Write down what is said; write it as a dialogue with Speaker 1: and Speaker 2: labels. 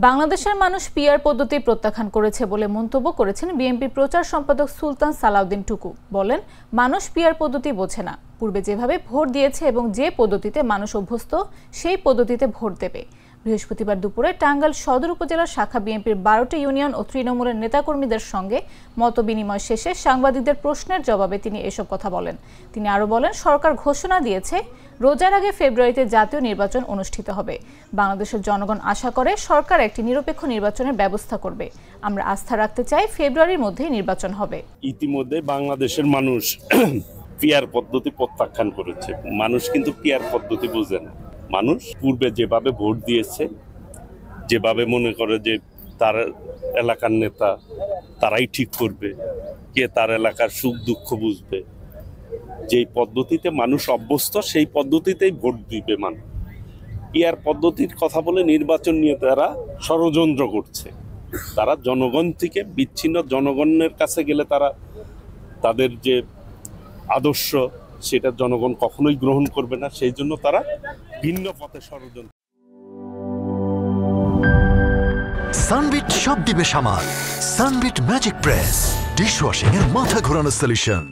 Speaker 1: বাংলাদেশের মানুষ পিআর পদ্ধতি প্রত্যাখ্যান করেছে বলে মন্তব্য করেছেন বিএনপির প্রচার সম্পাদক সুলতান সালাউদ্দিন টুকু। বলেন, মানুষ পিআর পদ্ধতি বোঝে না, পূর্বে যেভাবে ভোট দিয়েছে এবং যে পদ্ধতিতে মানুষ অভ্যস্ত সেই পদ্ধতিতে ভোট দেবে। বৃহস্পতিবার দুপুরে টাঙ্গাইল সদর উপজেলার শাখা বিএনপির 12টি ইউনিয়ন ও তৃণমূলের নেতাকর্মীদের সঙ্গে মতবিনিময় শেষে সাংবাদিকদের প্রশ্নের জবাবে তিনি এসব কথা বলেন। তিনি আরও বলেন, সরকার ঘোষণা দিয়েছে রোজার আগে ফেব্রুয়ারিতে জাতীয় নির্বাচন অনুষ্ঠিত হবে। বাংলাদেশের জনগণ আশা করে সরকার একটি নিরপেক্ষ নির্বাচনের ব্যবস্থা করবে। আমরা আস্থা রাখতে চাই ফেব্রুয়ারির মধ্যেই নির্বাচন হবে।
Speaker 2: ইতিমধ্যে বাংলাদেশের মানুষ পিআর পদ্ধতি প্রত্যাখ্যান করেছে। মানুষ কিন্তু পিআর পদ্ধতি বোঝে না। মানুষ পূর্বে যেভাবে ভোট দিয়েছে, যেভাবে মনে করে যে তার এলাকার নেতা তারাই ঠিক করবে, কে তার এলাকার সুখ দুঃখ বুঝবে, যেই পদ্ধতিতে মানুষ অভ্যস্ত সেই পদ্ধতিতেই ভোট দিবে মানুষ। পিআর পদ্ধতির কথা বলে নির্বাচন নিয়ে তারা ষড়যন্ত্র করছে। তারা জনগণ থেকে বিচ্ছিন্ন, জনগণের কাছে গেলে তারা তাদের যে আদর্শ সেটা জনগণ কখনোই গ্রহণ করবে না। সেই জন্য তারা ভিন্ন পথে ষড়যন্ত্র।
Speaker 3: সানবিট সব দিবে সামাল। সানবিট ম্যাজিক প্রেস ডিশওয়াশিং এর মাথা ঘোরানো সলিউশন।